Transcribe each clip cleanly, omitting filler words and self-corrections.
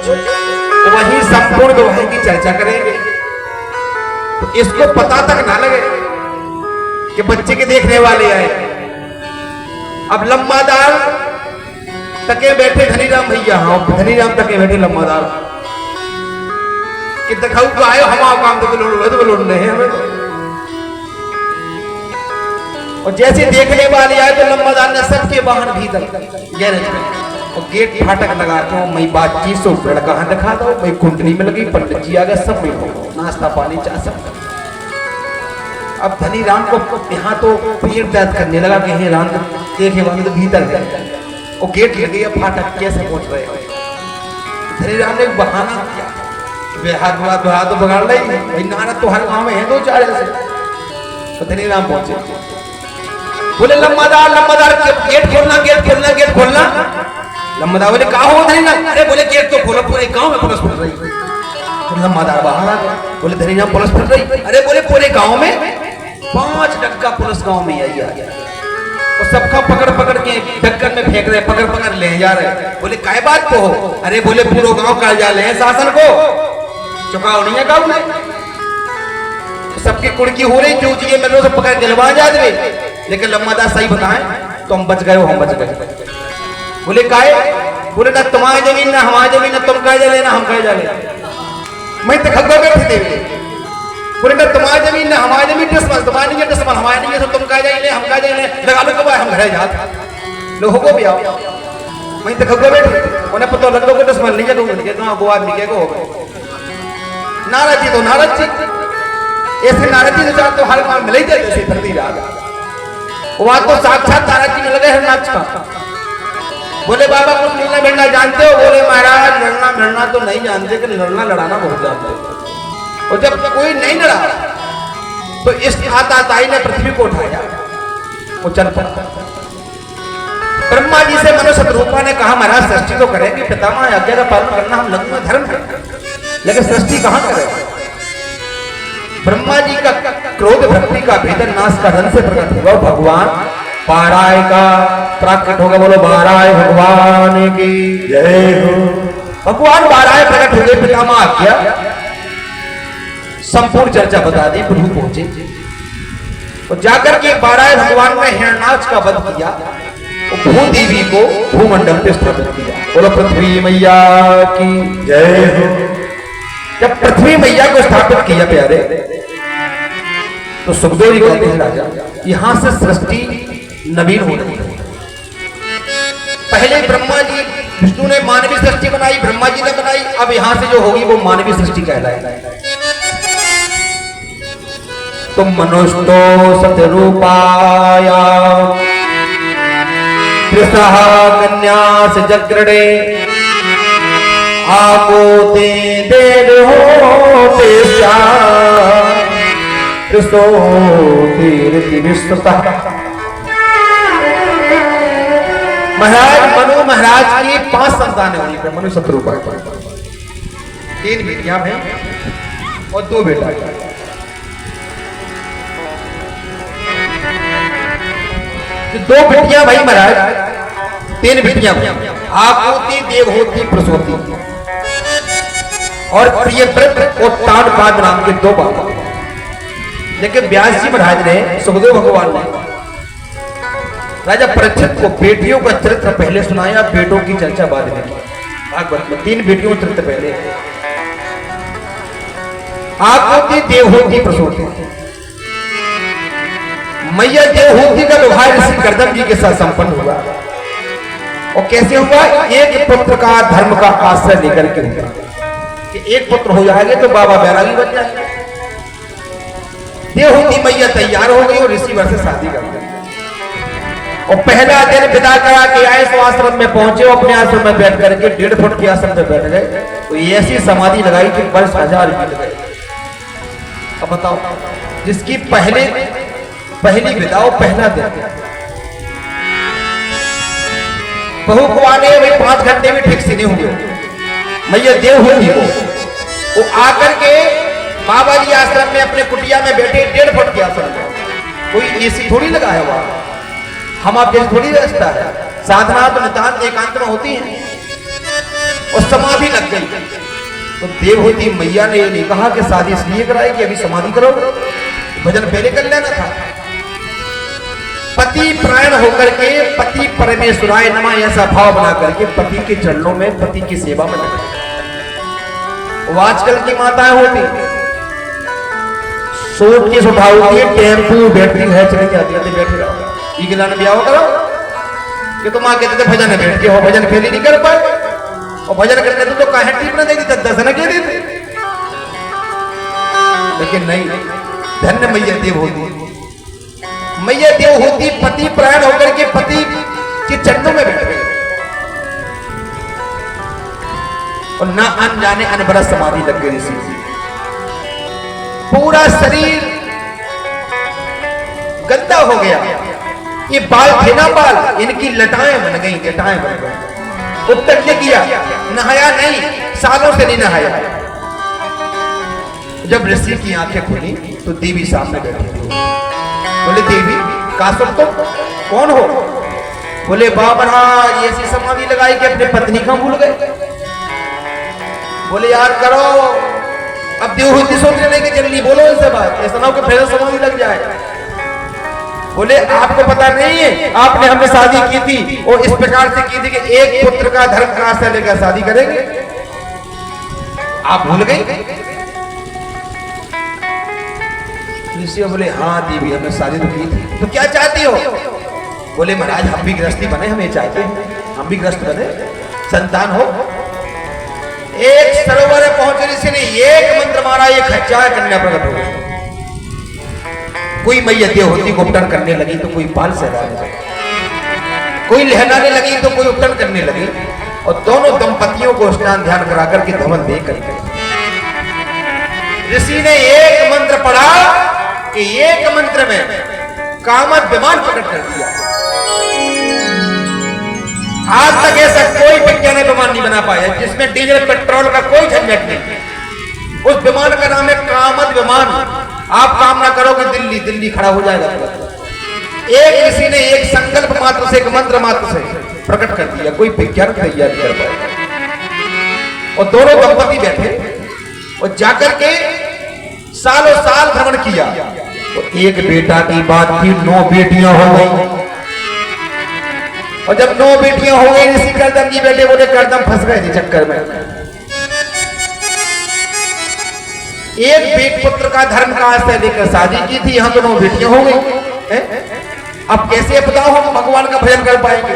वही संपूर्ण विवाह की चर्चा करेंगे। तो इसको पता तक ना लगे कि बच्चे के देखने वाले आए। अब लम्बादार तके बैठे धनीराम भैया, हाँ धनीराम तके बैठे लम्बादार कि दिखाऊ तो आयो हम काम तो लोड नहीं है हमें। और जैसे देखने वाले आए तो लम्बादार ने सबके वाहन भीतर गैरेज में और गेट फाटक लगा के मैं बातचीत से पेड़ कहाँ दिखा दो, मैं कुंडली में लगी, पंडित जी आ गए, सब में नाश्ता पानी चाह सब। अब धनीराम को यहाँ तो पेट दर्द करने लगा कि हे राम देखे वाले तो भीतर है और गेट लगी है, फाटक कैसे पहुंच रहे हो। धनीराम ने एक बहाना किया, बिहार तो बगाड़ रही भाई, नाना तो हर गाँव में है दो चार ऐसे। तो धनीराम पहुंचे, बोले लम्बादार गेट खोलना गेट खोलना गेट खोलना। लम्बादार बोले कहा हो धनीराम? अरे बोले गेट तो खोलो, पूरे गांव में पुलिस पड़ रही। तो लम्बादार बाहर आ गया, बोले धनीराम पुलिस पड़ रही? अरे बोले पूरे गांव में 5 डग्गा पुलिस गांव में आई आ गया और सबका पकड़ के ढक्कन में फेंक रहे, पकड़ ले जा रहे। बोले काय बात को हो? अरे बोले पूरा गांव काल जा रहे हैं शासन को, चुकाओ नहीं है गांव में। सबकी कुड़की हो रही, जो जी मेरे से पकड़ दिलवा जा दे। लेकिन लम्बादार सही बताएं तो हम बच गए हो, हम बच गए। बोले काहे? बोले ना तुम्हारी जमीन ना हमारी जमीन, ना तुम कह जा लेना हम कह जा लेना। मैं तो खब्बा बैठे थे। बोले ना तुम्हारी जमीन ना हमारी जमीन, दुश्मन तुम्हारी नहीं है, दुश्मन हमारी नहीं है, तुम कह जाइए हम कह जाइए, लगा लो कब हम घर जाते लोगों को भी आओ। मैं तो खब्बा बैठे, उन्हें पता लग लो कि दुश्मन नहीं है, वो आदमी के को नाराज जी तो नाराज जी ऐसे नाराजी तो चाहते हर काम मिल ही जाते थे धरती रात। वहां तो साक्षात नाराज जी में लगे हैं नाच का। बोले बाबा कुछ मिलना मिलना जानते हो? बोले महाराज लड़ना मिलना तो नहीं जानते, कि लड़ना लड़ाना बहुत जानते हो। और जब कोई नहीं लड़ा तो इस आताताई ने पृथ्वी को उठाया वो चल पड़ा। ब्रह्मा जी से मनुष्य रूपा ने कहा महाराज सृष्टि तो करेंगे, पितामह आज्ञा का पालन करना हम लोगों का धर्म है, लेकिन सृष्टि कहां करेंगे? ब्रह्मा जी का क्रोध भक्ति का भेदन नाश का धन से प्रकट होगा भगवान बाराय का प्रकट होगा। बोलो बाराय भगवान की जय हो। भगवान बाराय प्रकट हो गए, पितामह आज्ञा संपूर्ण चर्चा बता दी। प्रभु पहुंचे और जाकर के बाराय भगवान ने हिरण्याक्ष का वध किया और भूदेवी को भूमंडल पे स्थापित किया। बोलो पृथ्वी मैया की जय हो। जब पृथ्वी मैया को स्थापित किया प्यारे तो सुखदेव जी कहते हैं राजा यहां से सृष्टि नवीन हो रही है। पहले ब्रह्मा जी विष्णु ने मानवीय सृष्टि बनाई, ब्रह्मा जी ने बनाई, अब यहां से जो होगी वो मानवीय सृष्टि कहलाएगी। तुम मनुष्यो सतरूपाया त्रिसह कन्या से जगृणे आपो ते देव होते महाराज मनु महाराज की 5 संतानें हुई थी। मनु शत्रुपा 3 बेटियां हैं और 2 बेटा। तो 2 बेटियां भाई महाराज, 3 बेटियां आपूति देवहूति प्रसूति और प्रियव्रत और ताड़पाद नाम के 2 बाबा। लेकिन व्यास जी महाराज ने सुखदेव भगवान ने राजा परीक्षित को बेटियों का चरित्र पहले सुनाया, बेटों की चर्चा बाद में। भागवत में 3 बेटियों का चरित्र पहले। आपूति देवहूति प्रसूति। मैया देवहूति का विवाह ऋषि कर्दम जी के साथ संपन्न हुआ। और कैसे हुआ? एक पुत्र का धर्म का आश्रय लेकर के हुआ कि एक पुत्र हो जाएंगे तो बाबा बैरागी बन जाएंगे। देवहूति मैया तैयार हो गई और ऋषि वर से शादी कर दी। और पहला दिन विदा करा के आए तो आश्रम में पहुंचे, अपने आश्रम में बैठ करके 1.5 फुट के आश्रम में बैठ गए। तो ऐसी समाधि लगाई कि वर्ष 1000 बीत गए। अब बताओ जिसकी पहली विदा हो पहला दिन, बहू को आने भाई 5 घंटे में ठीक से नहीं होंगे। मैया देवहूति को वो आकर के बाबा जी आश्रम में अपने कुटिया में बैठे 1.5 फुट के आश्रम में, कोई एसी थोड़ी लगा है वहां, हम आप जैसे थोड़ी व्यवस्था है। साधना तो नितांत एकांत में होती है और समाधि लग गई। तो देवहूति मैया ने ये नहीं कहा कि शादी इसलिए कराई कि अभी समाधि करो, भजन पहले कर लेना था। पति प्राण होकर के पति परमेश्वराय नमः ऐसा भाव बना करके पति के चरणों में पति की सेवा में लगे। वो आजकल की माताएं होती सोच के स्वभाव होती है, टेम्पू बैटरी है चले जाती है, बैठे रहो ये गाना ब्याह करो कि तुम आके कहते भजन में बैठ के हो, भजन फेली नहीं कर पाए और भजन करते तो काहे टीप ना देगी, 10 न के देते। लेकिन नहीं, धन्य मैया देवहूति, मैया देवहूति पति प्राण होकर के पति के चरणों में बैठ गई और ना अनजाने अनबरस समाधि लग गई। ऋषि पूरा शरीर गंदा हो गया, ये बाल थे ना बाल, इनकी लटाएं बन गई, जटाएं बन गई। उत्तर ने किया, नहाया नहीं, सालों से नहीं नहाया। जब ऋषि की आंखें खुली तो देवी सामने बैठी थी। बोले देवी कासुर तुम कौन हो? बोले बाबा महाराज ऐसी समाधि लगाई कि अपने पत्नी का भूल गए। बोले यार करो, अब देवहूति सोचने लगे जल्दी बोलो इनसे बात, ऐसा ना हो कि फिर समाधि लग जाए। बोले आपको पता नहीं है, आपने हमने शादी की थी और इस प्रकार से की थी कि एक पुत्र का धर्म का आश्रय लेकर शादी करेंगे, आप भूल गई? ऋषि बोले हाँ देवी हमने शादी तो की थी, तो क्या चाहती हो? बोले महाराज हम भी गृहस्थी बने, हम ये चाहते हैं हम भी गृहस्थ बने, संतान हो। एक सरोवर पहुंचे ऋषि ने एक मंत्र मारा, एक हजार कन्या प्रकट हो गई। कोई मैया देवहूति को उपटन करने लगी तो कोई बाल सहलाने लगी, कोई लहराने लगी तो कोई उपटन करने लगी और दोनों दंपतियों को स्नान ध्यान करा करके धवन दे करके ऋषि ने एक मंत्र पढ़ा कि एक मंत्र में कामद विमान प्रकट कर दिया। आज तक ऐसा कोई वैज्ञानिक विमान नहीं बना पाया जिसमें डीजल पेट्रोल का कोई झंझट नहीं। उस विमान का नाम है कामद विमान। आप कामना करो कि दिल्ली दिल्ली खड़ा हो जाएगा। एक ऋषि ने एक संकल्प मात्र से, एक मंत्र मात्र से प्रकट कर दिया, कोई विज्ञान तैयार कर पाया। और दोनों दंपति बैठे और जाकर के सालों साल भ्रमण किया। तो एक बेटा की बात थी, 9 बेटियां हो गई। और जब 9 बेटियां हो गई, ऋषि करदम जी बैठे बोले करदम फंस गए थे चक्कर में। एक बेट पुत्र का धर्म का आश्रय लेकर शादी की थी, यहां तो 9 बेटियां हो गई। अब कैसे बताओ हम भगवान का भजन कर पाएंगे?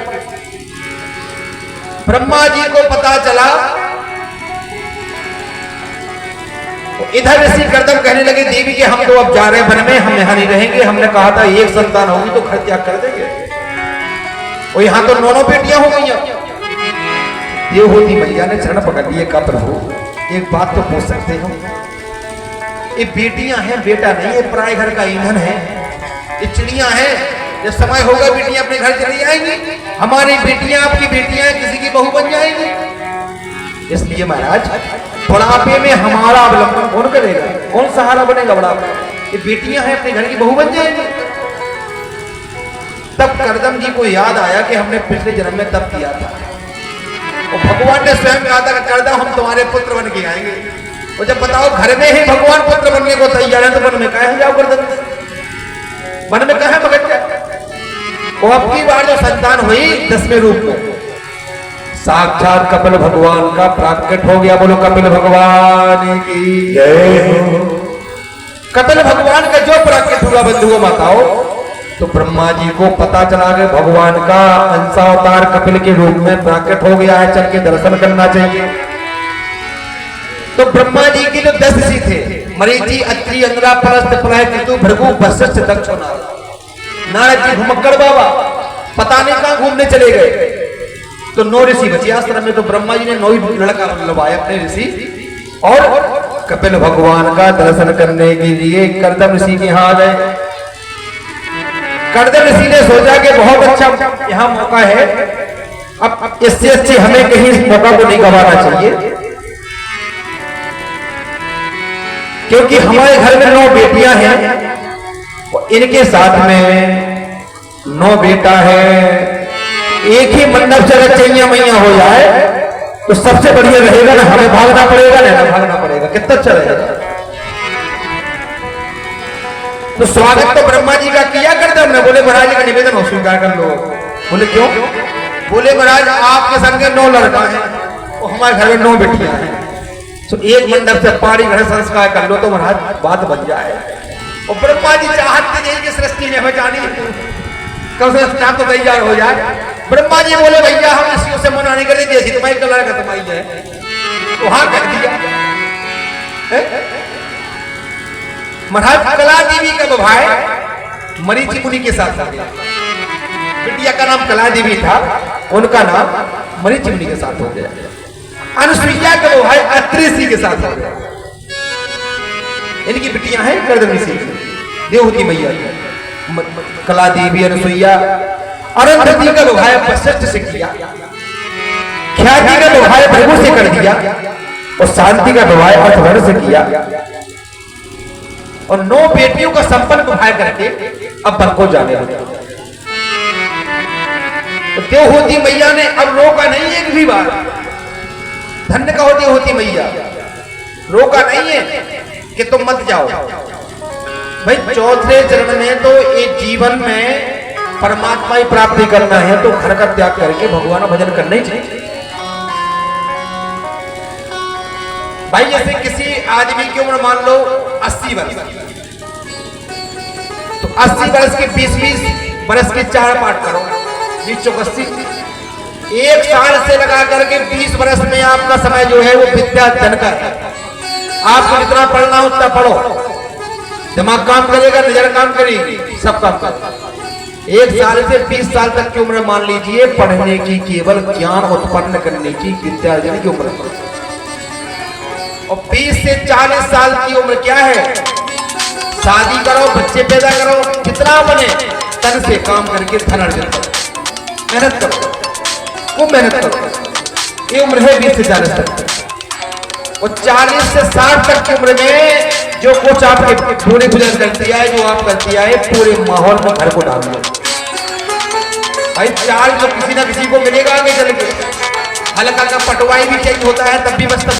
ब्रह्मा जी को पता चला, इधर ऋषि करदम कहने लगे देवी कि हम तो अब जा रहे हैं वन में, हम यहां नहीं रहेंगे। हमने कहा था एक संतान होगी तो घर त्याग कर देंगे, और यहां तो 9 बेटियां हो गई। देवहूति मैया ने चरण पकड़ लिए, का प्रभु एक बात तो पूछ सकते हो? ये बेटियां हैं, बेटा नहीं, ये पराए घर का ईंधन है, ये चिड़ियां हैं, जब समय होगा बेटियां अपने घर चली जाएंगी। हमारी बेटियां आपकी बेटियां हैं, किसी की बहू बन जाएंगी। इसलिए महाराज बुढ़ापे में हमारा अवलंबन कौन करेगा, कौन सहारा बनेगा बुढ़ापे? ये बेटियां हैं, अपने घर की बहू बन जाएंगी। तब करदम जी को याद आया कि हमने पिछले जन्म में तप किया था और भगवान ने स्वयं कहा था करदम हम तुम्हारे पुत्र बन के आएंगे। और जब बताओ घर में ही भगवान पुत्र बनने को तैयार है तो वन में कहे जाओ करदम, वन में कहे भगत जाए। और अब की बार जो संतान हुई 10वें रूप में साक्षात कपिल भगवान का प्राकट हो गया। बोलो कपिल भगवान की जय हो। कपिल भगवान का जो प्राकट हुआ बंधुओं माताओं, तो ब्रह्मा जी को पता चला कि भगवान का अंशावतार कपिल के रूप में प्राकट हो गया है, चल के दर्शन करना चाहिए। तो ब्रह्मा जी के जो 10 ऋषि थे, मरीचि, अत्रि, अंगरा, परस्त, प्रलय, केतु, भृगु, वशिष्ठ, दक्ष, नारद जी घुमक्कड़ बाबा पता नहीं कहां घूमने चले गए। तो 9 ऋषि बचे आश्रम में। तो ब्रह्मा जी ने 9 लड़का लवाए अपने ऋषि और कपिल भगवान का दर्शन करने के लिए करदम ऋषि के यहां आ गए। करदम ऋषि ने सोचा कि बहुत अच्छा यहां मौका है, अब इससे अच्छे हमें कहीं इस मौका को नहीं गंवाना चाहिए, क्योंकि हमारे घर में 9 बेटियां हैं और इनके साथ में 9 बेटा है। एक ही मंडप से अगर चैया मैया हो जाए तो सबसे बढ़िया रहेगा ना, हमें भागना पड़ेगा ना। कितना अच्छा रहेगा। तो स्वागत तो ब्रह्मा जी का किया करते हमने। बोले महाराज जी का निवेदन हो स्वीकार कर लो। बोले क्यों? बोले महाराज आपके संग 9 लड़का है और हमारे घर में 9 बेटियां हैं, तो एक मंडप से पानी घर संस्कार कर लो तो महाराज बात बन जाए। और ब्रह्मा जी चाहते थे कि सृष्टि में बचानी कब से स्नान तो तैयार हो जाए। ब्रह्मा जी बोले भैया हम इसी से मना नहीं करेंगे, जैसी तुम्हारी कला का तुम्हारी है तो हाँ कर दिया। महाराज कला देवी का विवाह मरीचि मुनि के साथ हो गया। बिटिया का नाम कला देवी था, उनका नाम मरीचि मुनि के साथ हो गया। अनुसुईया का विवाह अत्रि ऋषि के साथ हो गया। इनकी बिटियां हैं कर्दम ऋषि, देवहूति मैया, कला देवी, अनुसुईया। अरुंधति का विवाह वशिष्ठ से किया, ख्याति का विवाह भृगु से कर दिया और शांति का विवाह अर्थवर्ण से किया। और 9 बेटियों का संपन्न विवाह करके अब वन को जाने लगे। तो देवहूति मैया ने अब रोका नहीं एक भी बार। धन्य का देवहूति मैया, रोका नहीं है कि तुम मत जाओ भाई। चौथे चरण में तो एक जीवन में परमात्मा ही प्राप्ति करना है तो घर का त्याग करके भगवान का भजन करना ही चाहिए भाई। जैसे किसी आदमी की उम्र मान लो 80 वर्ष, तो 80 वर्ष के 20-20 वर्ष के 4 पाठ करो, 20-80, 1 साल से लगा करके 20 वर्ष में आपका समय जो है वो विद्या धन का है। आपको जितना पढ़ना हो उतना पढ़ो, दिमाग काम करेगा, नजर काम करेगी, सब काम करेगा। 1 साल से 20 साल तक की उम्र मान लीजिए पढ़ने की, केवल ज्ञान उत्पन्न करने की, विद्यार्जन की उम्र। और 20 से 40 साल की उम्र क्या है? शादी करो, बच्चे पैदा करो, जितना बने तन से काम करके धन अर्जन करो, मेहनत करो, वो मेहनत करो। ये उम्र है 20 से 40 तक। और 40 से 60 तक की उम्र में जो कुछ आपके पूरे गुजर करती है, जो आप करती है, पूरे माहौल में घर को डाल दो भाई। चाल जो किसी ना किसी को मिलेगा आगे चल के। हल्का का पटवाई भी चेंज होता है तब भी बस